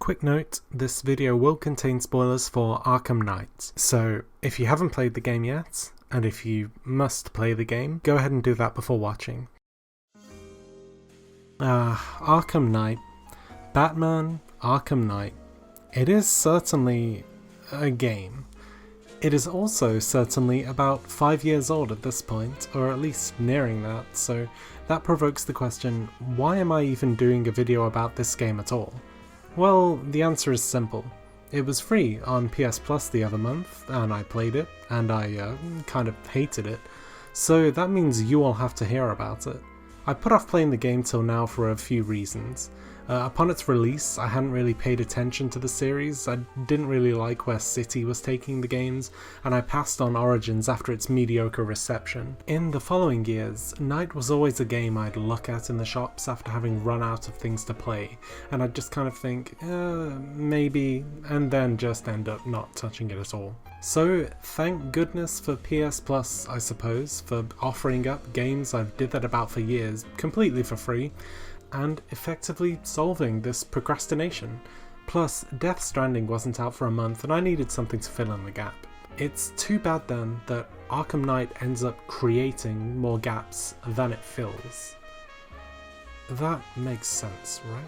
Quick note, this video will contain spoilers for Arkham Knight, so if you haven't played the game yet, and if you must play the game, go ahead and do that before watching. Arkham Knight. Batman Arkham Knight. It is certainly a game. It is also certainly about 5 years old at this point, or at least nearing that, so that provokes the question, why am I even doing a video about this game at all? Well, the answer is simple. It was free on PS Plus the other month, and I played it, and I kind of hated it, so that means you all have to hear about it. I put off playing the game till now for a few reasons. Upon its release, I hadn't really paid attention to the series, I didn't really like where City was taking the games, and I passed on Origins after its mediocre reception. In the following years, Knight was always a game I'd look at in the shops after having run out of things to play, and I'd just kind of think, maybe, and then just end up not touching it at all. So, thank goodness for PS Plus, I suppose, for offering up games I've dithered about for years, completely for free, and effectively solving this procrastination. Plus, Death Stranding wasn't out for a month and I needed something to fill in the gap. It's too bad then that Arkham Knight ends up creating more gaps than it fills. That makes sense, right?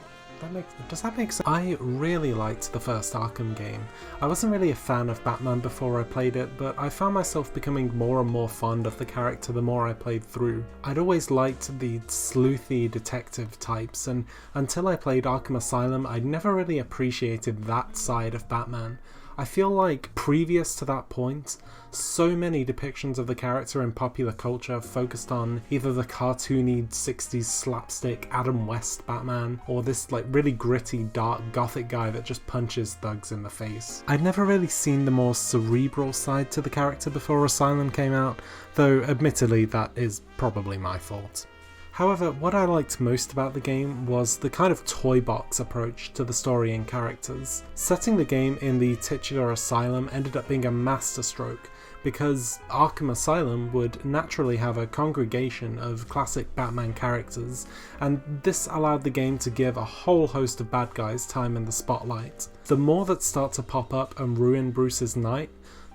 Does that make sense? I really liked the first Arkham game. I wasn't really a fan of Batman before I played it, but I found myself becoming more and more fond of the character the more I played through. I'd always liked the sleuthy detective types, and until I played Arkham Asylum, I'd never really appreciated that side of Batman. I feel like previous to that point, so many depictions of the character in popular culture focused on either the cartoony 60s slapstick Adam West Batman, or this like really gritty dark gothic guy that just punches thugs in the face. I'd never really seen the more cerebral side to the character before Asylum came out, though admittedly that is probably my fault. However, what I liked most about the game was the kind of toy box approach to the story and characters. Setting the game in the titular asylum ended up being a masterstroke, because Arkham Asylum would naturally have a congregation of classic Batman characters, and this allowed the game to give a whole host of bad guys time in the spotlight. The more that start to pop up and ruin Bruce's night,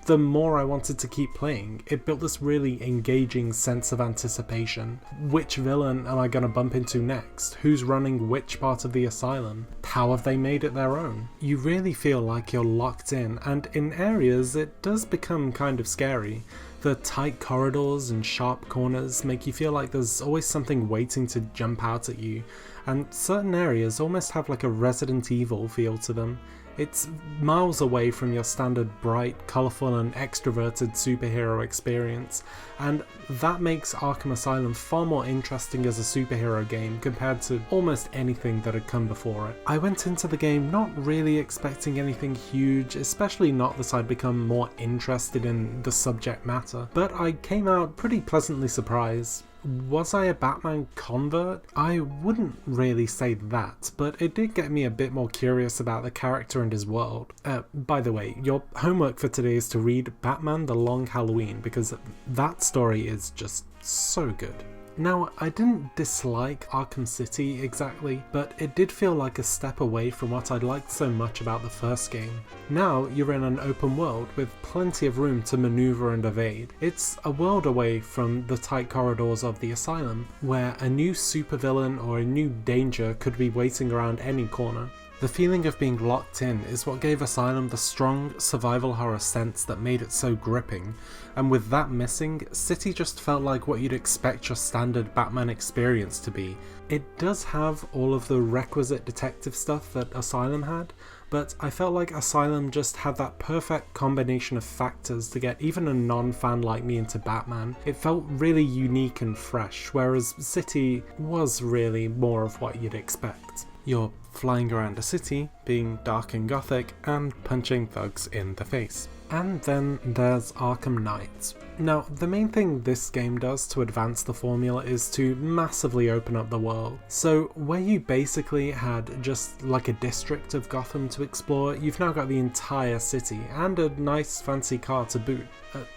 the more I wanted to keep playing. It built this really engaging sense of anticipation. Which villain am I going to bump into next? Who's running which part of the asylum? How have they made it their own? You really feel like you're locked in, and in areas it does become kind of scary. The tight corridors and sharp corners make you feel like there's always something waiting to jump out at you, and certain areas almost have like a Resident Evil feel to them. It's miles away from your standard bright, colourful and extroverted superhero experience, and that makes Arkham Asylum far more interesting as a superhero game compared to almost anything that had come before it. I went into the game not really expecting anything huge, especially not that I'd become more interested in the subject matter, but I came out pretty pleasantly surprised. Was I a Batman convert? I wouldn't really say that, but it did get me a bit more curious about the character and his world. By the way, your homework for today is to read Batman the Long Halloween, because that story is just so good. Now, I didn't dislike Arkham City exactly, but it did feel like a step away from what I'd liked so much about the first game. Now, you're in an open world with plenty of room to maneuver and evade. It's a world away from the tight corridors of the asylum, where a new supervillain or a new danger could be waiting around any corner. The feeling of being locked in is what gave Asylum the strong survival horror sense that made it so gripping, and with that missing, City just felt like what you'd expect your standard Batman experience to be. It does have all of the requisite detective stuff that Asylum had, but I felt like Asylum just had that perfect combination of factors to get even a non-fan like me into Batman. It felt really unique and fresh, whereas City was really more of what you'd expect. You're flying around a city, being dark and gothic, and punching thugs in the face. And then there's Arkham Knight. Now, the main thing this game does to advance the formula is to massively open up the world. So where you basically had just like a district of Gotham to explore, you've now got the entire city, and a nice fancy car to boot.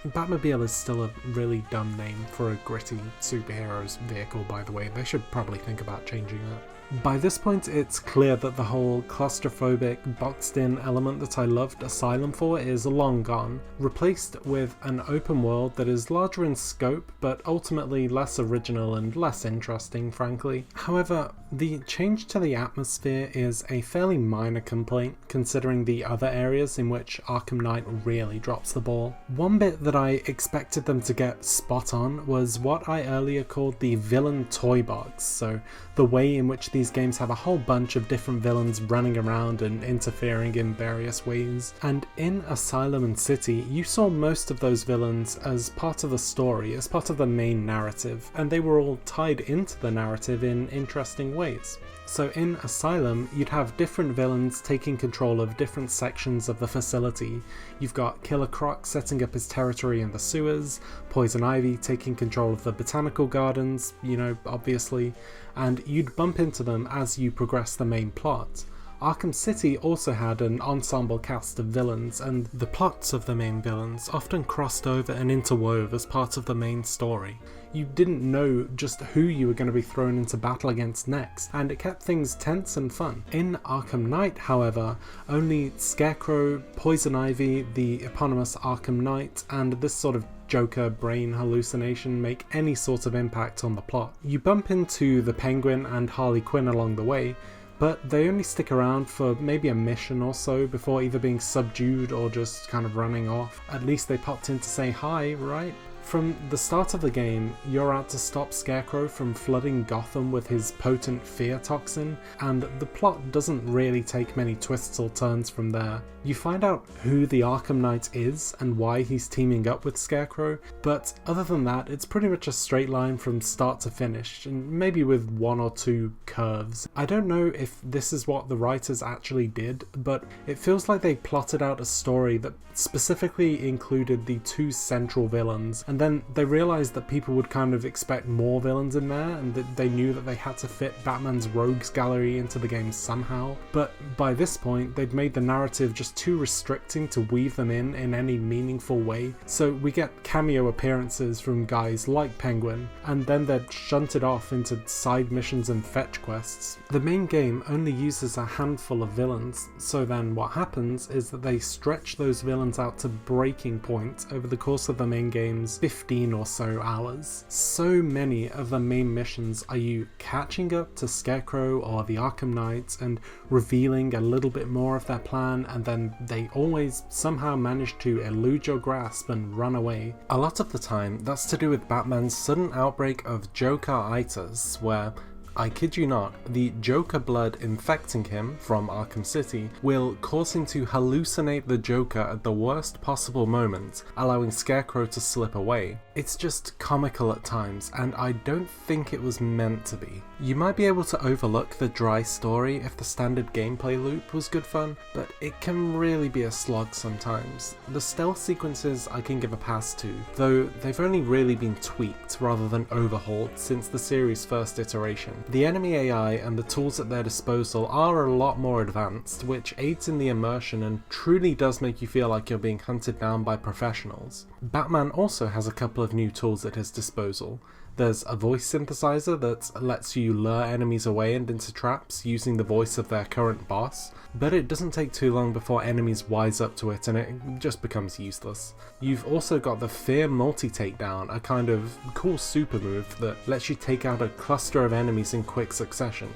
Batmobile is still a really dumb name for a gritty superhero's vehicle, by the way. They should probably think about changing that. By this point, it's clear that the whole claustrophobic, boxed-in element that I loved Asylum for is long gone, replaced with an open world that is larger in scope, but ultimately less original and less interesting, frankly. However, the change to the atmosphere is a fairly minor complaint, considering the other areas in which Arkham Knight really drops the ball. One bit that I expected them to get spot on was what I earlier called the villain toy box, so the way in which these games have a whole bunch of different villains running around and interfering in various ways. And in Asylum and City, you saw most of those villains as part of the story, as part of the main narrative, and they were all tied into the narrative in interesting ways. So in Asylum, you'd have different villains taking control of different sections of the facility. You've got Killer Croc setting up his territory in the sewers, Poison Ivy taking control of the botanical gardens, obviously, and you'd bump into them as you progress the main plot. Arkham City also had an ensemble cast of villains, and the plots of the main villains often crossed over and interwove as part of the main story. You didn't know just who you were going to be thrown into battle against next, and it kept things tense and fun. In Arkham Knight, however, only Scarecrow, Poison Ivy, the eponymous Arkham Knight, and this sort of Joker brain hallucination make any sort of impact on the plot. You bump into the Penguin and Harley Quinn along the way, but they only stick around for maybe a mission or so before either being subdued or just kind of running off. At least they popped in to say hi, right? From the start of the game, you're out to stop Scarecrow from flooding Gotham with his potent fear toxin, and the plot doesn't really take many twists or turns from there. You find out who the Arkham Knight is and why he's teaming up with Scarecrow, but other than that, it's pretty much a straight line from start to finish, and maybe with one or two curves. I don't know if this is what the writers actually did, but it feels like they plotted out a story that specifically included the two central villains, and then they realized that people would kind of expect more villains in there, and that they knew that they had to fit Batman's rogues gallery into the game somehow. But by this point, they'd made the narrative just too restricting to weave them in any meaningful way, so we get cameo appearances from guys like Penguin, and then they're shunted off into side missions and fetch quests. The main game only uses a handful of villains, so then what happens is that they stretch those villains out to breaking point over the course of the main game's 15 or so hours. So many of the main missions are you catching up to Scarecrow or the Arkham Knights and revealing a little bit more of their plan, and then they always somehow manage to elude your grasp and run away. A lot of the time, that's to do with Batman's sudden outbreak of Joker-itis, where, I kid you not, the Joker blood infecting him from Arkham City will cause him to hallucinate the Joker at the worst possible moment, allowing Scarecrow to slip away. It's just comical at times, and I don't think it was meant to be. You might be able to overlook the dry story if the standard gameplay loop was good fun, but it can really be a slog sometimes. The stealth sequences I can give a pass to, though they've only really been tweaked rather than overhauled since the series' first iteration. The enemy AI and the tools at their disposal are a lot more advanced, which aids in the immersion and truly does make you feel like you're being hunted down by professionals. Batman also has a couple of new tools at his disposal. There's a voice synthesizer that lets you lure enemies away and into traps using the voice of their current boss, but it doesn't take too long before enemies wise up to it and it just becomes useless. You've also got the Fear Multi-Takedown, a kind of cool super move that lets you take out a cluster of enemies in quick succession,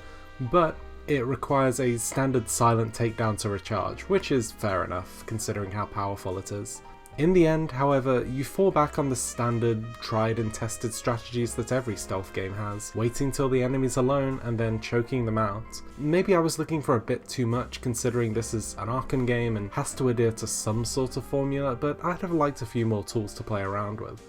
but it requires a standard silent takedown to recharge, which is fair enough considering how powerful it is. In the end, however, you fall back on the standard, tried and tested strategies that every stealth game has, waiting till the enemy's alone and then choking them out. Maybe I was looking for a bit too much considering this is an Arkham game and has to adhere to some sort of formula, but I'd have liked a few more tools to play around with.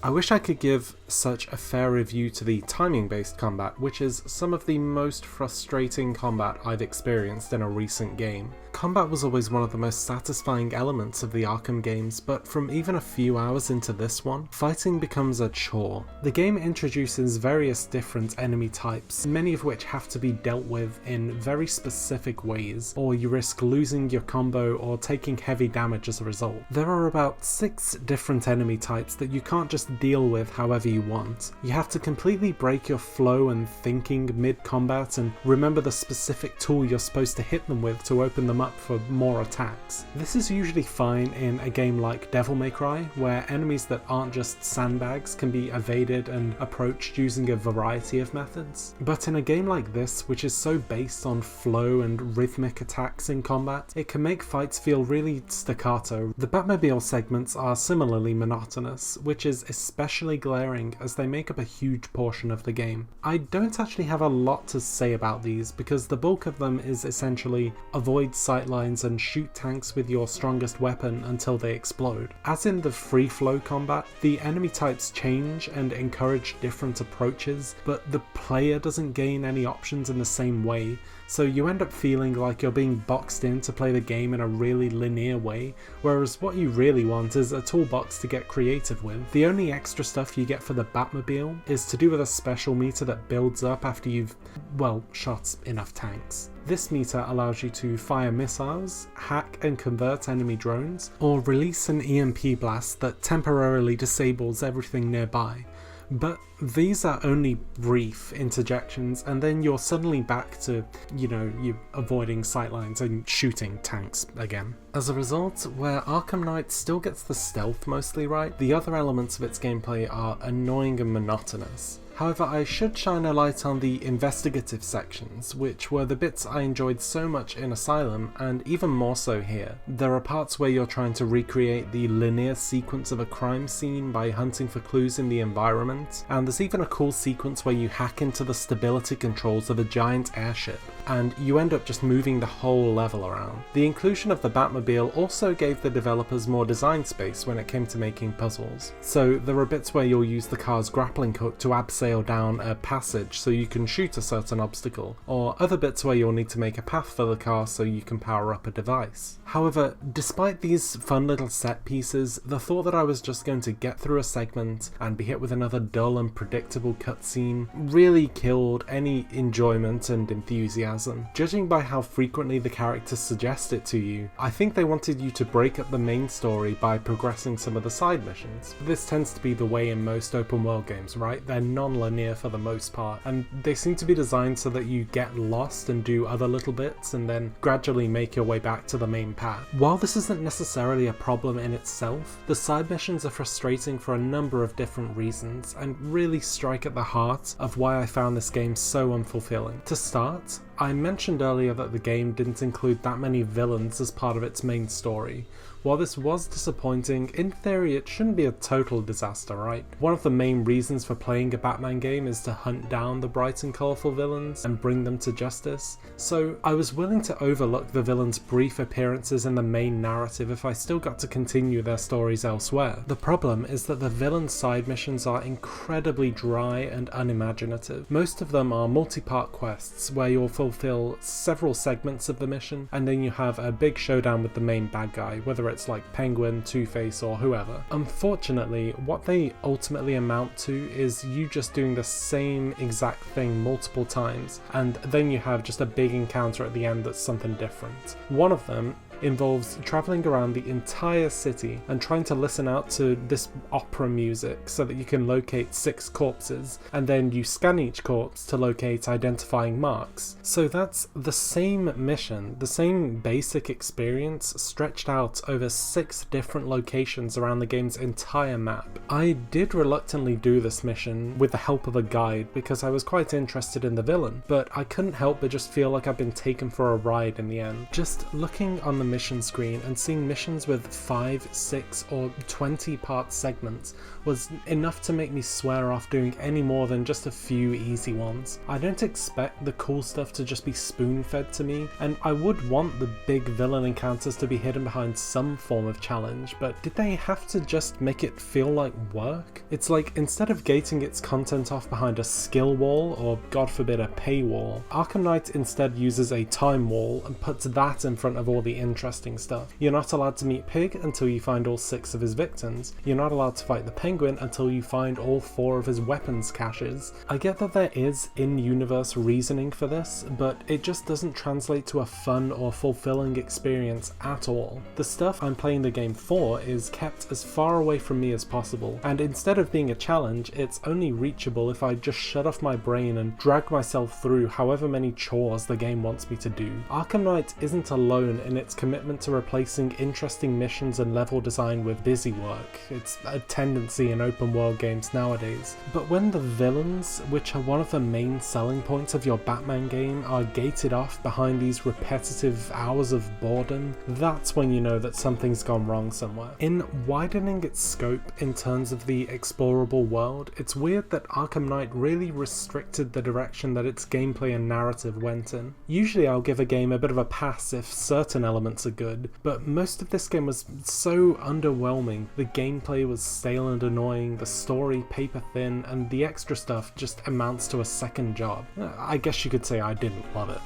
I wish I could give such a fair review to the timing-based combat, which is some of the most frustrating combat I've experienced in a recent game. Combat was always one of the most satisfying elements of the Arkham games, but from even a few hours into this one, fighting becomes a chore. The game introduces various different enemy types, many of which have to be dealt with in very specific ways, or you risk losing your combo or taking heavy damage as a result. There are about 6 different enemy types that you can't just deal with however you want. You have to completely break your flow and thinking mid-combat and remember the specific tool you're supposed to hit them with to open them up for more attacks. This is usually fine in a game like Devil May Cry, where enemies that aren't just sandbags can be evaded and approached using a variety of methods. But in a game like this, which is so based on flow and rhythmic attacks in combat, it can make fights feel really staccato. The Batmobile segments are similarly monotonous, which is especially glaring as they make up a huge portion of the game. I don't actually have a lot to say about these because the bulk of them is essentially avoid sightlines and shoot tanks with your strongest weapon until they explode. As in the free flow combat, the enemy types change and encourage different approaches, but the player doesn't gain any options in the same way, so you end up feeling like you're being boxed in to play the game in a really linear way, whereas what you really want is a toolbox to get creative with. The only extra stuff you get for the Batmobile is to do with a special meter that builds up after you've, well, shot enough tanks. This meter allows you to fire missiles, hack and convert enemy drones, or release an EMP blast that temporarily disables everything nearby. But these are only brief interjections, and then you're suddenly back to, you avoiding sightlines and shooting tanks again. As a result, where Arkham Knight still gets the stealth mostly right, the other elements of its gameplay are annoying and monotonous. However, I should shine a light on the investigative sections, which were the bits I enjoyed so much in Asylum, and even more so here. There are parts where you're trying to recreate the linear sequence of a crime scene by hunting for clues in the environment, and there's even a cool sequence where you hack into the stability controls of a giant airship, and you end up just moving the whole level around. The inclusion of the Batmobile also gave the developers more design space when it came to making puzzles. So there are bits where you'll use the car's grappling hook to abseil down a passage so you can shoot a certain obstacle, or other bits where you'll need to make a path for the car so you can power up a device. However, despite these fun little set pieces, the thought that I was just going to get through a segment and be hit with another dull and predictable cutscene really killed any enjoyment and enthusiasm. Judging by how frequently the characters suggest it to you, I think they wanted you to break up the main story by progressing some of the side missions. This tends to be the way in most open world games, right? They're non-linear for the most part, and they seem to be designed so that you get lost and do other little bits and then gradually make your way back to the main path. While this isn't necessarily a problem in itself, the side missions are frustrating for a number of different reasons and really strike at the heart of why I found this game so unfulfilling. To start, I mentioned earlier that the game didn't include that many villains as part of its main story. While this was disappointing, in theory it shouldn't be a total disaster, right? One of the main reasons for playing a Batman game is to hunt down the bright and colourful villains and bring them to justice, so I was willing to overlook the villains' brief appearances in the main narrative if I still got to continue their stories elsewhere. The problem is that the villains' side missions are incredibly dry and unimaginative. Most of them are multi-part quests where you'll fulfill several segments of the mission, and then you have a big showdown with the main bad guy, whether it's like Penguin, Two-Face, or whoever. Unfortunately, what they ultimately amount to is you just doing the same exact thing multiple times, and then you have just a big encounter at the end that's something different. One of them involves travelling around the entire city and trying to listen out to this opera music so that you can locate 6 corpses, and then you scan each corpse to locate identifying marks. So that's the same mission, the same basic experience stretched out over 6 different locations around the game's entire map. I did reluctantly do this mission with the help of a guide because I was quite interested in the villain, but I couldn't help but just feel like I've been taken for a ride in the end. Just looking on the mission screen and seeing missions with 5, 6 or 20 part segments was enough to make me swear off doing any more than just a few easy ones. I don't expect the cool stuff to to just be spoon-fed to me, and I would want the big villain encounters to be hidden behind some form of challenge, but did they have to just make it feel like work? It's like, instead of gating its content off behind a skill wall, or god forbid a paywall, Arkham Knight instead uses a time wall and puts that in front of all the interesting stuff. You're not allowed to meet Pig until you find all 6 of his victims. You're not allowed to fight the Penguin until you find all 4 of his weapons caches. I get that there is in-universe reasoning for this, but it just doesn't translate to a fun or fulfilling experience at all. The stuff I'm playing the game for is kept as far away from me as possible, and instead of being a challenge, it's only reachable if I just shut off my brain and drag myself through however many chores the game wants me to do. Arkham Knight isn't alone in its commitment to replacing interesting missions and level design with busy work. It's a tendency in open world games nowadays. But when the villains, which are one of the main selling points of your Batman game, are gated off behind these repetitive hours of boredom, that's when you know that something's gone wrong somewhere. In widening its scope in terms of the explorable world, it's weird that Arkham Knight really restricted the direction that its gameplay and narrative went in. Usually I'll give a game a bit of a pass if certain elements are good, but most of this game was so underwhelming. The gameplay was stale and annoying, the story paper thin, and the extra stuff just amounts to a second job. I guess you could say I didn't love it.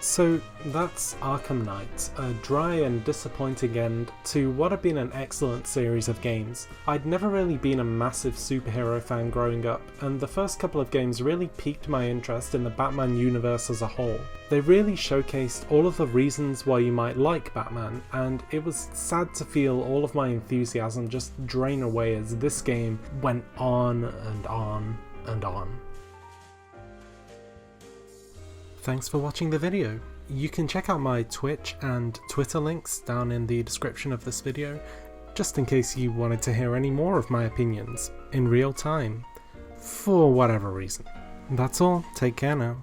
So that's Arkham Knight, a dry and disappointing end to what had been an excellent series of games. I'd never really been a massive superhero fan growing up, and the first couple of games really piqued my interest in the Batman universe as a whole. They really showcased all of the reasons why you might like Batman, and it was sad to feel all of my enthusiasm just drain away as this game went on and on and on. Thanks for watching the video. You can check out my Twitch and Twitter links down in the description of this video, just in case you wanted to hear any more of my opinions in real time, for whatever reason. That's all, take care now.